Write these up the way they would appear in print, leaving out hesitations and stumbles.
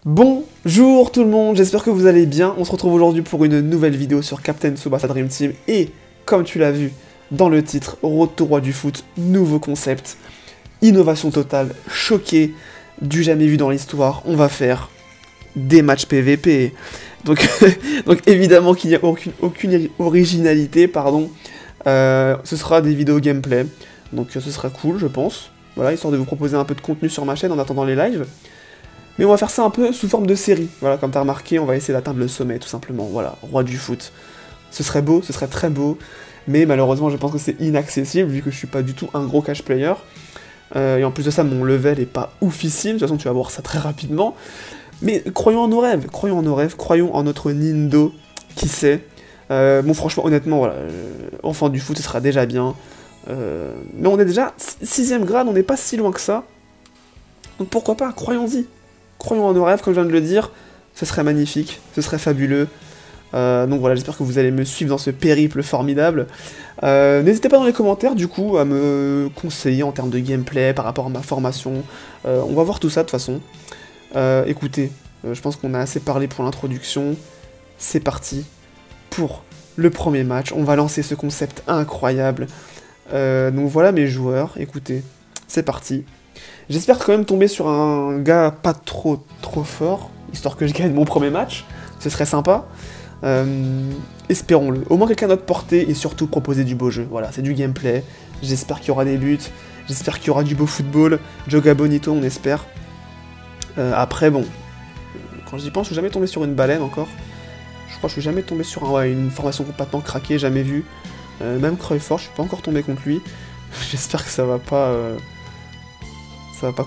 Bonjour tout le monde, j'espère que vous allez bien. On se retrouve aujourd'hui pour une nouvelle vidéo sur Captain Tsubasa Dream Team. Et, comme tu l'as vu dans le titre, Road to Roi du foot, nouveau concept, innovation totale, choqué, du jamais vu dans l'histoire. On va faire des matchs PVP. Donc, donc évidemment qu'il n'y a aucune originalité, pardon. Ce sera des vidéos gameplay, donc ce sera cool je pense. Voilà, histoire de vous proposer un peu de contenu sur ma chaîne en attendant les lives. Mais on va faire ça un peu sous forme de série. Voilà, comme t'as remarqué, on va essayer d'atteindre le sommet, tout simplement. Voilà, roi du foot. Ce serait beau, ce serait très beau, mais malheureusement, je pense que c'est inaccessible, vu que je suis pas du tout un gros cash player. Et en plus de ça, mon level est pas oufissime, de toute façon, tu vas voir ça très rapidement. Mais croyons en nos rêves, croyons en notre Nindo, qui sait. Bon, franchement, honnêtement, voilà, enfant du foot, ce sera déjà bien. Mais on est déjà 6ème grade, on n'est pas si loin que ça. Donc pourquoi pas, croyons-y. Croyons en nos rêves, comme je viens de le dire, ce serait magnifique, ce serait fabuleux. Donc voilà, j'espère que vous allez me suivre dans ce périple formidable. N'hésitez pas dans les commentaires, du coup, à me conseiller en termes de gameplay, par rapport à ma formation. On va voir tout ça, de toute façon. Écoutez, je pense qu'on a assez parlé pour l'introduction. C'est parti pour le premier match. On va lancer ce concept incroyable. Donc voilà mes joueurs, écoutez, c'est parti. J'espère quand même tomber sur un gars pas trop fort, histoire que je gagne mon premier match, ce serait sympa. Espérons-le. Au moins quelqu'un d'autre portée et surtout proposer du beau jeu. Voilà, c'est du gameplay, j'espère qu'il y aura des buts, j'espère qu'il y aura du beau football, Joga Bonito on espère. Après bon, quand j'y pense, je suis jamais tombé sur une baleine encore. Je crois que je suis jamais tombé sur une formation complètement craquée, jamais vu. Même Cruyffort, je suis pas encore tombé contre lui. J'espère que ça va pas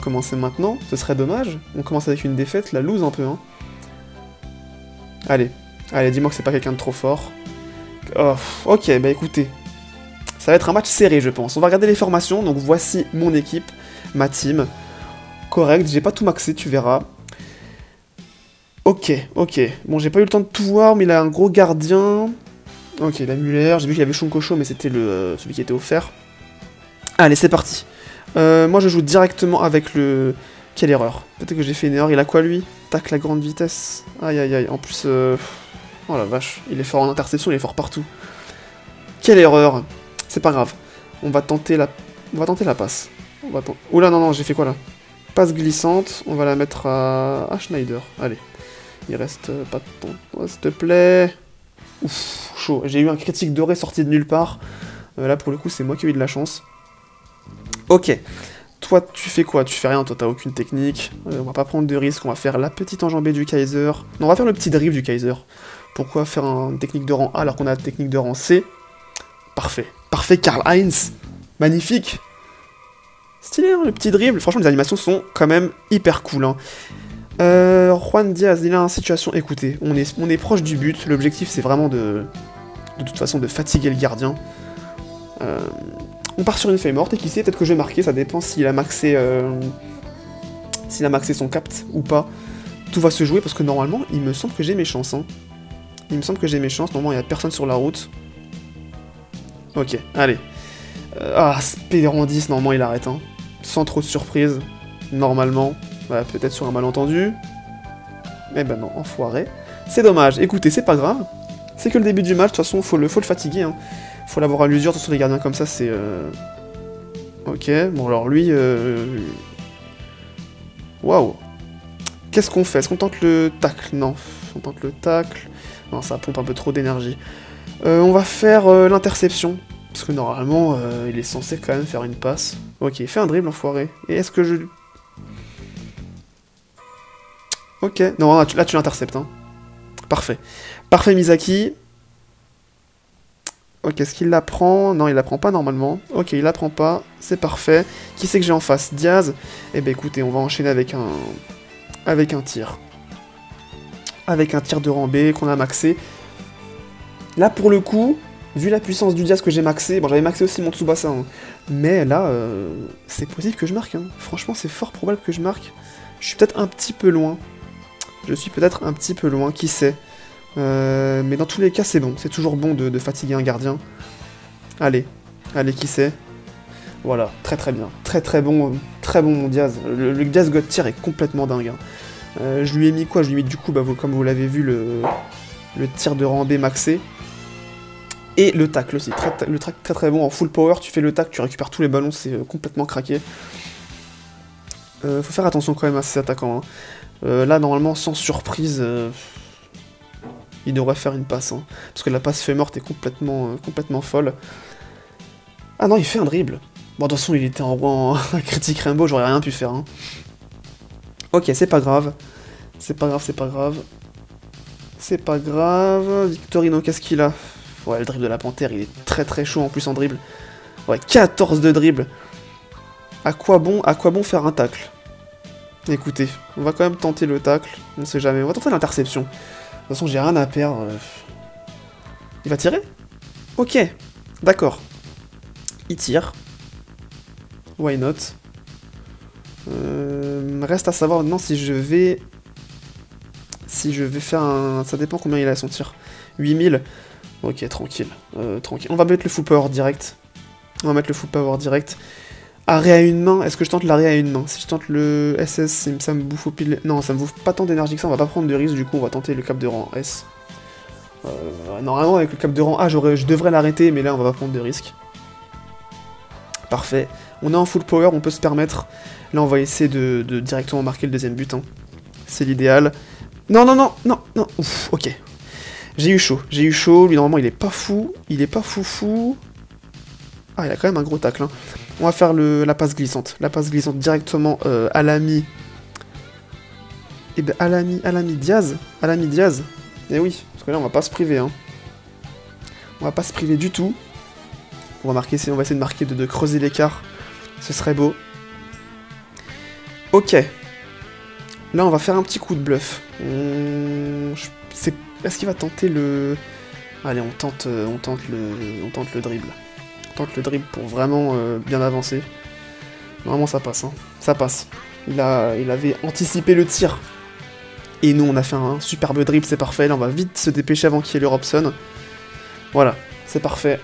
commencer maintenant, ce serait dommage. On commence avec une défaite, la lose un peu, hein. Allez, dis-moi que c'est pas quelqu'un de trop fort. Oh, ok, bah écoutez, ça va être un match serré, je pense. On va regarder les formations, donc voici mon équipe, ma team. Correct, j'ai pas tout maxé, tu verras. Ok. Bon, j'ai pas eu le temps de tout voir, mais il a un gros gardien. Ok, la Muller, j'ai vu qu'il y avait Shonkocho, mais c'était celui qui était offert. Allez, c'est parti. Moi, je joue directement avec le... Quelle erreur. Peut-être que j'ai fait une erreur. Il a quoi, lui? Tac, la grande vitesse. Aïe. En plus, oh la vache. Il est fort en interception, il est fort partout. Quelle erreur. C'est pas grave. On va tenter la passe. Oula, non, j'ai fait quoi, là? Passe glissante. On va la mettre à Schneider. Allez. Il reste pas de temps. S'il te plaît. Ouf, chaud. J'ai eu un critique doré sorti de nulle part. Là, pour le coup, c'est moi qui ai eu de la chance. Ok. Toi, tu fais quoi? Tu fais rien, toi, t'as aucune technique. On va pas prendre de risque, on va faire la petite enjambée du Kaiser. Non, on va faire le petit drift du Kaiser. Pourquoi faire une technique de rang A alors qu'on a la technique de rang C? Parfait. Parfait, Karl-Heinz. Magnifique. Stylé, hein, le petit dribble. Franchement, les animations sont quand même hyper cool, hein. Juan Diaz, il est en situation... Écoutez, on est proche du but. L'objectif, c'est vraiment de toute façon, de fatiguer le gardien. On part sur une feuille morte, et qui sait, peut-être que je vais marquer, ça dépend s'il a maxé... s'il a maxé son capt ou pas. Tout va se jouer, parce que normalement, il me semble que j'ai mes chances, hein. Il me semble que j'ai mes chances, normalement, il n'y a personne sur la route. Ok, allez. Spider-Man 10, normalement, il arrête, hein. Sans trop de surprise, normalement. Voilà, peut-être sur un malentendu. Eh ben non, enfoiré. C'est dommage, écoutez, c'est pas grave. C'est que le début du match, de toute façon, faut le fatiguer, hein. Faut l'avoir à l'usure, sur les gardiens comme ça, c'est... Ok, bon alors lui... Waouh. Qu'est-ce qu'on fait? Est-ce qu'on tente le tacle? Non, on tente le tacle. Non, ça pompe un peu trop d'énergie. On va faire l'interception. Parce que normalement, il est censé quand même faire une passe. Ok, fais un dribble, enfoiré. Et est-ce que je... Ok, non, là tu l'interceptes, hein. Parfait. Parfait, Misaki. Ok, est-ce qu'il la prend? Non, il la prend pas normalement. Ok, il la prend pas, c'est parfait. Qui c'est que j'ai en face? Diaz? Eh ben écoutez, on va enchaîner avec un tir. Avec un tir de rang B qu'on a maxé. Là, pour le coup, vu la puissance du Diaz que j'ai maxé, bon, j'avais maxé aussi mon Tsubasa, hein, mais là, c'est possible que je marque, hein. Franchement, c'est fort probable que je marque. Je suis peut-être un petit peu loin. Qui sait? Mais dans tous les cas, c'est bon. C'est toujours bon de fatiguer un gardien. Allez, qui sait? Voilà, très bien. Très bon mon Diaz. Le Diaz God tier est complètement dingue, hein. Je lui ai mis quoi? Je lui ai mis du coup, bah, comme vous l'avez vu, le tir de rang B maxé. Et le tacle aussi, le tacle très très bon, en full power, tu fais le tacle, tu récupères tous les ballons, c'est complètement craqué. Faut faire attention quand même à ces attaquants. Hein. Là, normalement, sans surprise, il devrait faire une passe. Hein, parce que la passe fait morte est complètement folle. Ah non, il fait un dribble. Bon, de toute façon, il était en rang critique Rainbow, j'aurais rien pu faire. Hein. Ok, c'est pas grave. C'est pas grave, c'est pas grave. C'est pas grave. Victorino, qu'est-ce qu'il a? Ouais, le dribble de la panthère, il est très très chaud en plus en dribble. Ouais, 14 de dribble. À quoi bon faire un tacle? Écoutez, on va quand même tenter le tacle. On sait jamais. On va tenter l'interception. De toute façon, j'ai rien à perdre. Il va tirer? Ok, d'accord. Il tire. Why not? Reste à savoir maintenant si je vais... faire un... Ça dépend combien il a son tir. 8000. Ok, tranquille. Tranquille. On va mettre le full power direct. Arrêt à une main. Est-ce que je tente l'arrêt à une main? Si je tente le SS, ça me bouffe au pile... Non, ça me bouffe pas tant d'énergie que ça. On va pas prendre de risque. Du coup, on va tenter le cap de rang S. Normalement, avec le cap de rang A, je devrais l'arrêter. Mais là, on va pas prendre de risque. Parfait. On est en full power. On peut se permettre. Là, on va essayer de directement marquer le deuxième but. Hein. C'est l'idéal. Non, non, non, non, non. Ouf, ok. J'ai eu chaud. Lui, normalement, il est pas fou. Fou. Ah, il a quand même un gros tacle. Hein. On va faire la passe glissante. La passe glissante directement à l'ami... Eh ben, à l'ami Diaz. Eh oui, parce que là, on va pas se priver. Hein. On va pas se priver du tout. On va essayer de marquer, de creuser l'écart. Ce serait beau. Ok. Là, on va faire un petit coup de bluff. Est-ce qu'il va tenter le... Allez, on tente le dribble. On tente le dribble pour vraiment bien avancer. Normalement, ça passe. Hein. Ça passe. Il avait anticipé le tir. Et nous, on a fait un superbe dribble, c'est parfait. Là, on va vite se dépêcher avant qu'il y ait le Robson. Voilà, c'est parfait.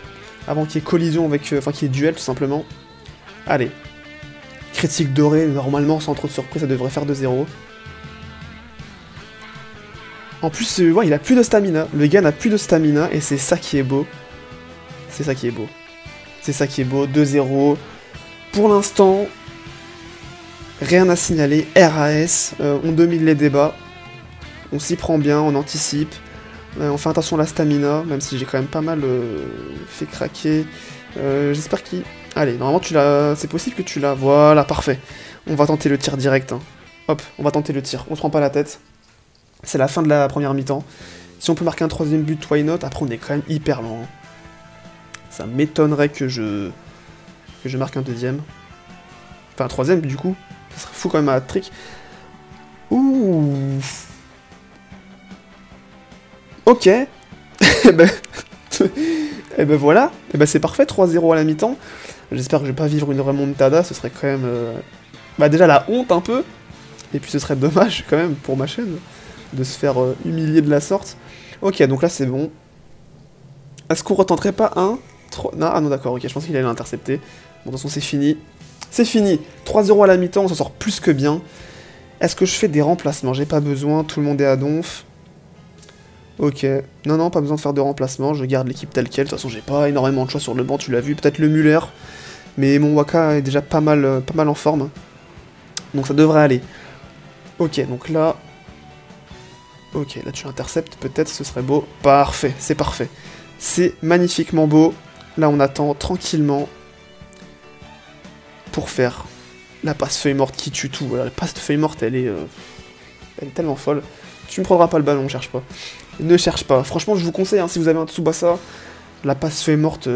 Avant qu'il y ait collision avec... Enfin, qu'il y ait duel, tout simplement. Allez. Critique doré, normalement, sans trop de surprise, ça devrait faire 2-0. En plus, ouais, il a plus de stamina. Le gars n'a plus de stamina, et c'est ça qui est beau. C'est ça qui est beau. 2-0. Pour l'instant, rien à signaler. RAS, on domine les débats. On s'y prend bien, on anticipe. On fait attention à la stamina, même si j'ai quand même pas mal fait craquer. J'espère qu'il... Allez, normalement tu l'as... C'est possible que tu l'as. Voilà, parfait. On va tenter le tir direct. Hein. Hop, on va tenter le tir. On se prend pas la tête. C'est la fin de la première mi-temps. Si on peut marquer un troisième but, why not? Après, on est quand même hyper lent. Hein. Ça m'étonnerait que je marque un deuxième. Enfin, un troisième, du coup. Ça serait fou quand même à hat-trick. Ouh. Ok. Et ben voilà. Et ben c'est parfait, 3-0 à la mi-temps. J'espère que je vais pas vivre une remontada. Ce serait quand même... Bah déjà la honte un peu. Et puis ce serait dommage quand même pour ma chaîne de se faire humilier de la sorte. Ok, donc là c'est bon. Est-ce qu'on retenterait pas un 3... Non, ah non d'accord, ok, je pensais qu'il allait l'intercepter. Bon, de toute façon c'est fini. C'est fini. 3-0 à la mi-temps, on s'en sort plus que bien. Est-ce que je fais des remplacements? J'ai pas besoin, tout le monde est à donf. Ok. Non, pas besoin de faire de remplacement, je garde l'équipe telle quelle. De toute façon, j'ai pas énormément de choix sur le banc, tu l'as vu. Peut-être le Müller. Mais mon Waka est déjà pas mal en forme. Donc ça devrait aller. Ok, donc là... Ok, là tu interceptes, peut-être, ce serait beau. Parfait, c'est parfait. C'est magnifiquement beau. Là, on attend tranquillement pour faire la passe feuille morte qui tue tout. Voilà, la passe de feuille morte, elle est tellement folle. Tu me prendras pas le ballon, cherche pas. Ne cherche pas. Franchement, je vous conseille, hein, si vous avez un Tsubasa, la passe feuille morte,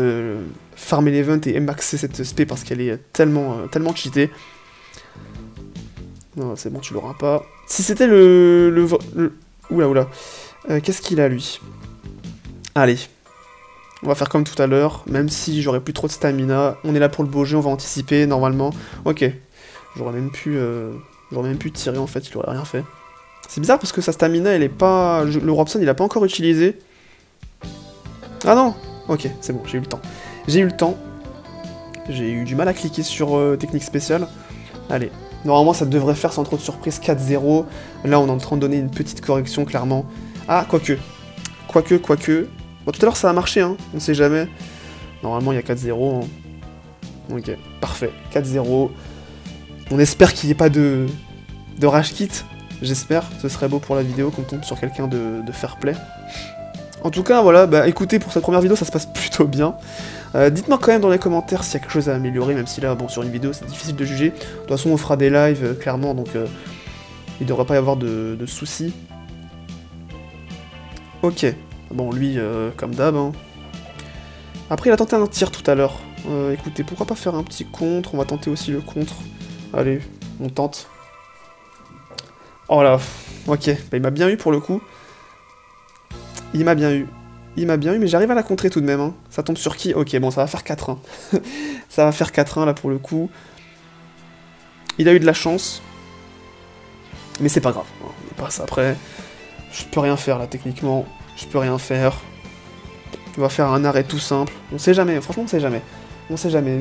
farmer l'event et maxer cette SP parce qu'elle est tellement cheatée. Non, c'est bon, tu l'auras pas. Si c'était Oula. Qu'est-ce qu'il a, lui? Allez. On va faire comme tout à l'heure, même si j'aurais plus trop de stamina. On est là pour le beau jeu, on va anticiper, normalement. Ok. J'aurais même pu tirer, en fait, il aurait rien fait. C'est bizarre parce que sa stamina, elle est pas... Le Robson, il a pas encore utilisé. Ah non. Ok, c'est bon, j'ai eu le temps. J'ai eu du mal à cliquer sur technique spéciale. Allez. Normalement, ça devrait faire sans trop de surprise 4-0. Là, on est en train de donner une petite correction, clairement. Ah, quoique. Quoique. Bon, tout à l'heure, ça a marché, hein. On sait jamais. Normalement, il y a 4-0. Hein. Ok, parfait. 4-0. On espère qu'il n'y ait pas de rage kit. J'espère. Ce serait beau pour la vidéo qu'on tombe sur quelqu'un de fair play. En tout cas, voilà. Bah, écoutez, pour cette première vidéo, ça se passe plutôt bien. Dites-moi quand même dans les commentaires s'il y a quelque chose à améliorer, même si là, bon, sur une vidéo, c'est difficile de juger. De toute façon, on fera des lives, clairement, donc il ne devrait pas y avoir de soucis. Ok. Bon, lui, comme d'hab. Hein. Après, il a tenté un tir tout à l'heure. Écoutez, pourquoi pas faire un petit contre? On va tenter aussi le contre. Allez, on tente. Oh là, ok. Bah, il m'a bien eu pour le coup. Il m'a bien eu. Il m'a bien eu, mais j'arrive à la contrer tout de même. Hein. Ça tombe sur qui? Ok, bon, ça va faire 4-1. Ça va faire 4-1 là pour le coup. Il a eu de la chance. Mais c'est pas grave. On passe après. Je peux rien faire là, techniquement. Je peux rien faire. On va faire un arrêt tout simple. On sait jamais, franchement, on sait jamais. On sait jamais.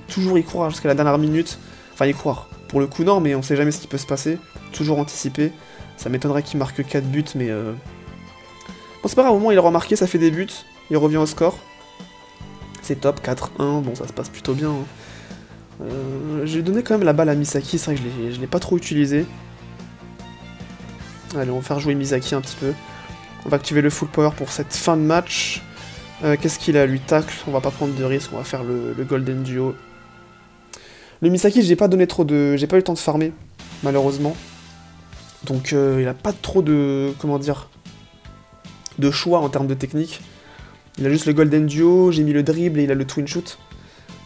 Toujours y croire jusqu'à la dernière minute. Enfin, y croire. Pour le coup, non, mais on sait jamais ce qui peut se passer. Toujours anticiper. Ça m'étonnerait qu'il marque 4 buts, mais... Bon, c'est pas grave, au moins il a remarqué, ça fait des buts, il revient au score. C'est top, 4-1, bon ça se passe plutôt bien. Hein. J'ai donné quand même la balle à Misaki, c'est vrai que je l'ai pas trop utilisé. Allez, on va faire jouer Misaki un petit peu. On va activer le full power pour cette fin de match. Qu'est-ce qu'il a, lui? Tacle, on va pas prendre de risque, on va faire le golden duo. Le Misaki, j'ai pas donné trop de... J'ai pas eu le temps de farmer, malheureusement. Donc il a pas trop de... Comment dire, de choix en termes de technique. Il a juste le golden duo, j'ai mis le dribble et il a le twin shoot.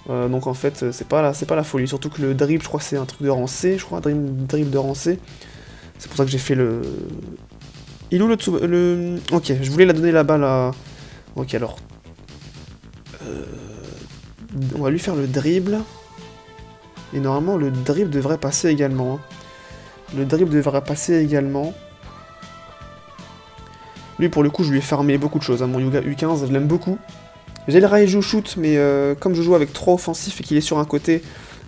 Donc en fait, c'est pas la folie. Surtout que le dribble, je crois que c'est un truc de rang C, je crois, dribble de rang C. C'est pour ça que j'ai fait le... Il est où le... Ok, je voulais la donner la balle à... Ok, alors... On va lui faire le dribble. Et normalement, le dribble devrait passer également. Hein. Le dribble devrait passer également. Lui, pour le coup, je lui ai farmé beaucoup de choses. Hein. Mon Yuga U15, je l'aime beaucoup. J'ai le Raiju shoot, mais comme je joue avec 3 offensifs et qu'il est sur un côté,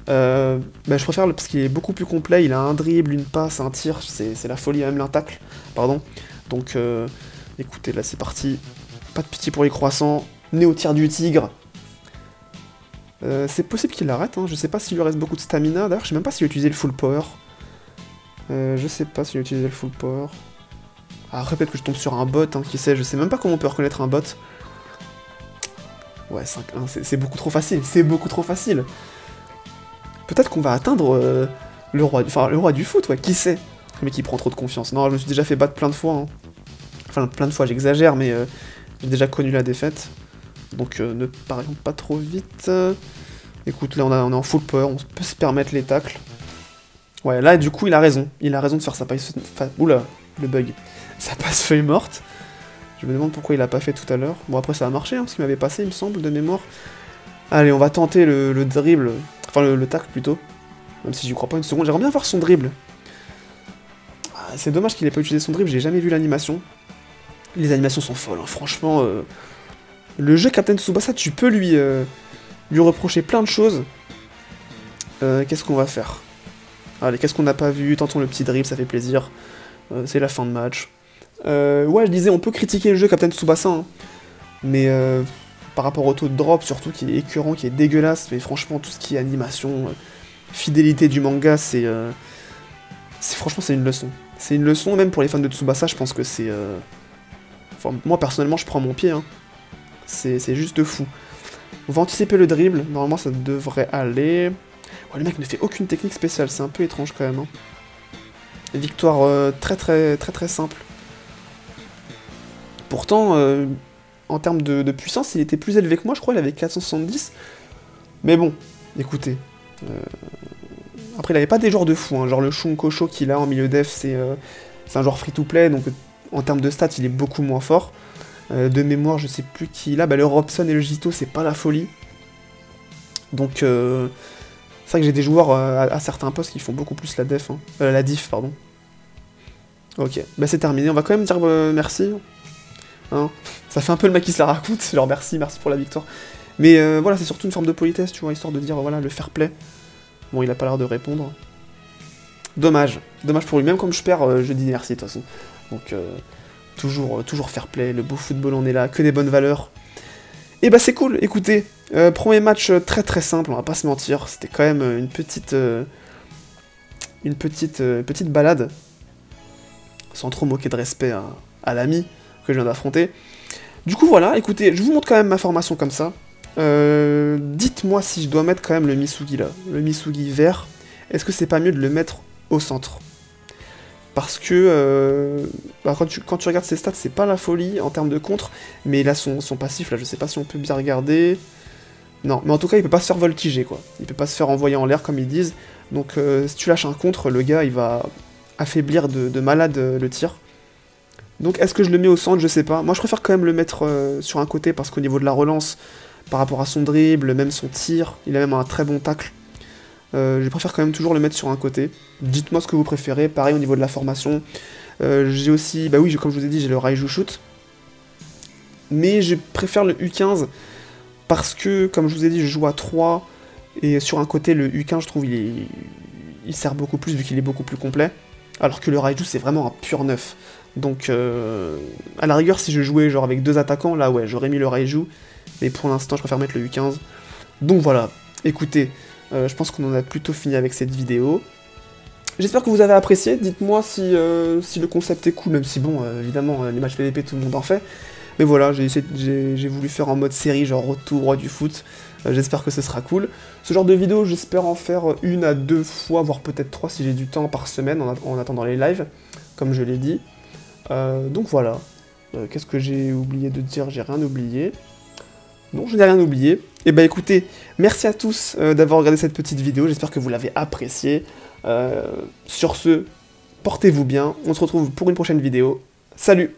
bah, je préfère parce qu'il est beaucoup plus complet. Il a un dribble, une passe, un tir. C'est la folie, même un tacle. Pardon. Donc, écoutez, là, c'est parti. Pas de pitié pour les croissants. Néo tir du tigre. C'est possible qu'il l'arrête. Hein. Je sais pas s'il lui reste beaucoup de stamina. D'ailleurs, je sais même pas s'il a utilisé le full power. Je sais pas s'il a utilisé le full power. Après, peut-être que je tombe sur un bot, hein, qui sait, je sais même pas comment on peut reconnaître un bot. Ouais, 5-1, c'est beaucoup trop facile, c'est beaucoup trop facile. Peut-être qu'on va atteindre le roi du foot, ouais, qui sait. Le mec, il prend trop de confiance. Non, je me suis déjà fait battre plein de fois. Hein. Enfin, plein de fois, j'exagère, mais j'ai déjà connu la défaite. Donc, ne parions pas trop vite. Écoute, là, on est en full power, on peut se permettre les tacles. Ouais, là, du coup, il a raison. Il a raison de faire sa passe... Oula, le bug. Sa passe feuille morte. Je me demande pourquoi il l'a pas fait tout à l'heure. Bon, après, ça a marché, hein, parce qu'il m'avait passé, il me semble, de mémoire. Allez, on va tenter le dribble. Enfin, le tacle, plutôt. Même si j'y crois pas une seconde. J'aimerais bien voir son dribble. Ah, c'est dommage qu'il ait pas utilisé son dribble, j'ai jamais vu l'animation. Les animations sont folles, hein. Franchement. Le jeu Captain Tsubasa, tu peux lui reprocher plein de choses. Qu'est-ce qu'on va faire? Allez, qu'est-ce qu'on n'a pas vu? Tentons le petit dribble, ça fait plaisir. C'est la fin de match. Ouais, je disais, on peut critiquer le jeu Captain Tsubasa, hein, mais par rapport au taux de drop, surtout, qui est écœurant, qui est dégueulasse, mais franchement, tout ce qui est animation, fidélité du manga, franchement, c'est une leçon. C'est une leçon, même pour les fans de Tsubasa, je pense que c'est... Enfin, moi, personnellement, je prends mon pied, hein. C'est juste fou. On va anticiper le dribble, normalement, ça devrait aller... Ouais, le mec ne fait aucune technique spéciale, c'est un peu étrange, quand même, hein. Victoire très simple. Pourtant, en termes de puissance, il était plus élevé que moi, je crois, il avait 470. Mais bon, écoutez. Après, il avait pas des joueurs de fou, hein, genre le Shunkosho qu'il a en milieu def, c'est un joueur free-to-play, donc en termes de stats, il est beaucoup moins fort. De mémoire, je sais plus qui il a, bah, le Robson et le Jito, c'est pas la folie. Donc, c'est vrai que j'ai des joueurs à certains postes qui font beaucoup plus la def, hein. La diff, pardon. Ok, bah c'est terminé, on va quand même dire merci. Hein, ça fait un peu le mec qui se la raconte, genre merci pour la victoire. Mais voilà, c'est surtout une forme de politesse, tu vois, histoire de dire, voilà, le fair play. Bon, il a pas l'air de répondre. Dommage. Dommage pour lui. Même comme je perds, je dis merci de toute façon. Donc, toujours fair play. Le beau football, on est là. Que des bonnes valeurs. Et bah c'est cool. Écoutez, premier match très très simple, on va pas se mentir. C'était quand même une petite balade. Sans trop moquer de respect à l'ami que je viens d'affronter. Du coup voilà, écoutez, je vous montre quand même ma formation comme ça. Dites-moi si je dois mettre quand même le Misugi là. Le Misugi vert. Est-ce que c'est pas mieux de le mettre au centre? Parce que quand tu regardes ses stats, c'est pas la folie en termes de contre, mais il a son passif là, je sais pas si on peut bien regarder. Non, mais en tout cas, il peut pas se faire voltiger quoi. Il peut pas se faire envoyer en l'air comme ils disent. Donc si tu lâches un contre, le gars il va affaiblir de malade le tir. Donc est-ce que je le mets au centre? Je sais pas. Moi je préfère quand même le mettre sur un côté parce qu'au niveau de la relance, par rapport à son dribble, même son tir, il a même un très bon tacle. Je préfère quand même toujours le mettre sur un côté. Dites-moi ce que vous préférez. Pareil au niveau de la formation. J'ai aussi, bah oui, comme je vous ai dit, j'ai le Raiju Shoot. Mais je préfère le U15 parce que, comme je vous ai dit, je joue à 3. Et sur un côté, le U15, je trouve, il sert beaucoup plus vu qu'il est beaucoup plus complet. Alors que le Raiju, c'est vraiment un pur neuf. Donc, à la rigueur, si je jouais genre avec 2 attaquants, là ouais, j'aurais mis le Raiju. Mais pour l'instant, je préfère mettre le U15. Donc voilà, écoutez. Je pense qu'on en a plutôt fini avec cette vidéo. J'espère que vous avez apprécié, dites-moi si le concept est cool, même si bon, évidemment, les matchs PVP, tout le monde en fait. Mais voilà, j'ai voulu faire en mode série, genre retour roi du foot. J'espère que ce sera cool. Ce genre de vidéo, j'espère en faire 1 à 2 fois, voire peut-être 3 si j'ai du temps par semaine, en attendant les lives, comme je l'ai dit. Donc voilà. Qu'est-ce que j'ai oublié de dire? J'ai rien oublié. Non, je n'ai rien oublié. Et bah écoutez, merci à tous d'avoir regardé cette petite vidéo, j'espère que vous l'avez appréciée. Sur ce, portez-vous bien, on se retrouve pour une prochaine vidéo. Salut!